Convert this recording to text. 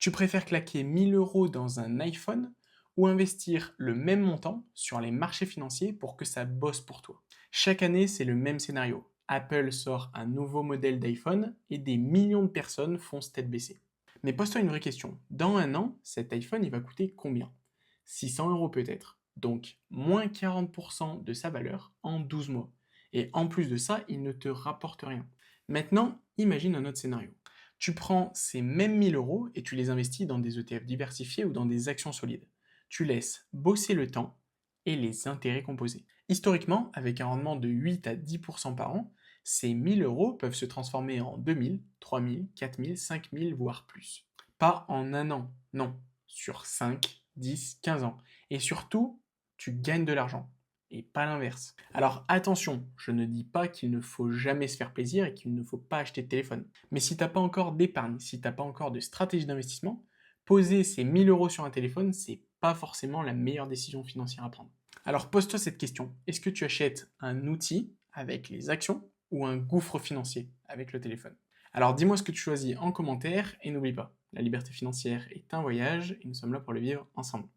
Tu préfères claquer 1 000 € dans un iPhone ou investir le même montant sur les marchés financiers pour que ça bosse pour toi? Chaque année, c'est le même scénario. Apple sort un nouveau modèle d'iPhone et des millions de personnes foncent tête baissée. Mais pose-toi une vraie question. Dans un an, cet iPhone, il va coûter combien? 600 € peut-être. Donc, moins 40% de sa valeur en 12 mois. Et en plus de ça, il ne te rapporte rien. Maintenant, imagine un autre scénario. Tu prends ces mêmes 1 000 € et tu les investis dans des ETF diversifiés ou dans des actions solides. Tu laisses bosser le temps et les intérêts composés. Historiquement, avec un rendement de 8 à 10% par an, ces 1 000 € peuvent se transformer en 2 000, 3 000, 4 000, 5 000, voire plus. Pas en un an, non, sur 5, 10, 15 ans. Et surtout, tu gagnes de l'argent et pas l'inverse. Alors attention, je ne dis pas qu'il ne faut jamais se faire plaisir et qu'il ne faut pas acheter de téléphone. Mais si t'as pas encore d'épargne, si t'as pas encore de stratégie d'investissement, poser ces 1 000 € sur un téléphone, c'est pas forcément la meilleure décision financière à prendre. Alors pose-toi cette question, est-ce que tu achètes un outil avec les actions ou un gouffre financier avec le téléphone? Alors dis-moi ce que tu choisis en commentaire et n'oublie pas, la liberté financière est un voyage et nous sommes là pour le vivre ensemble.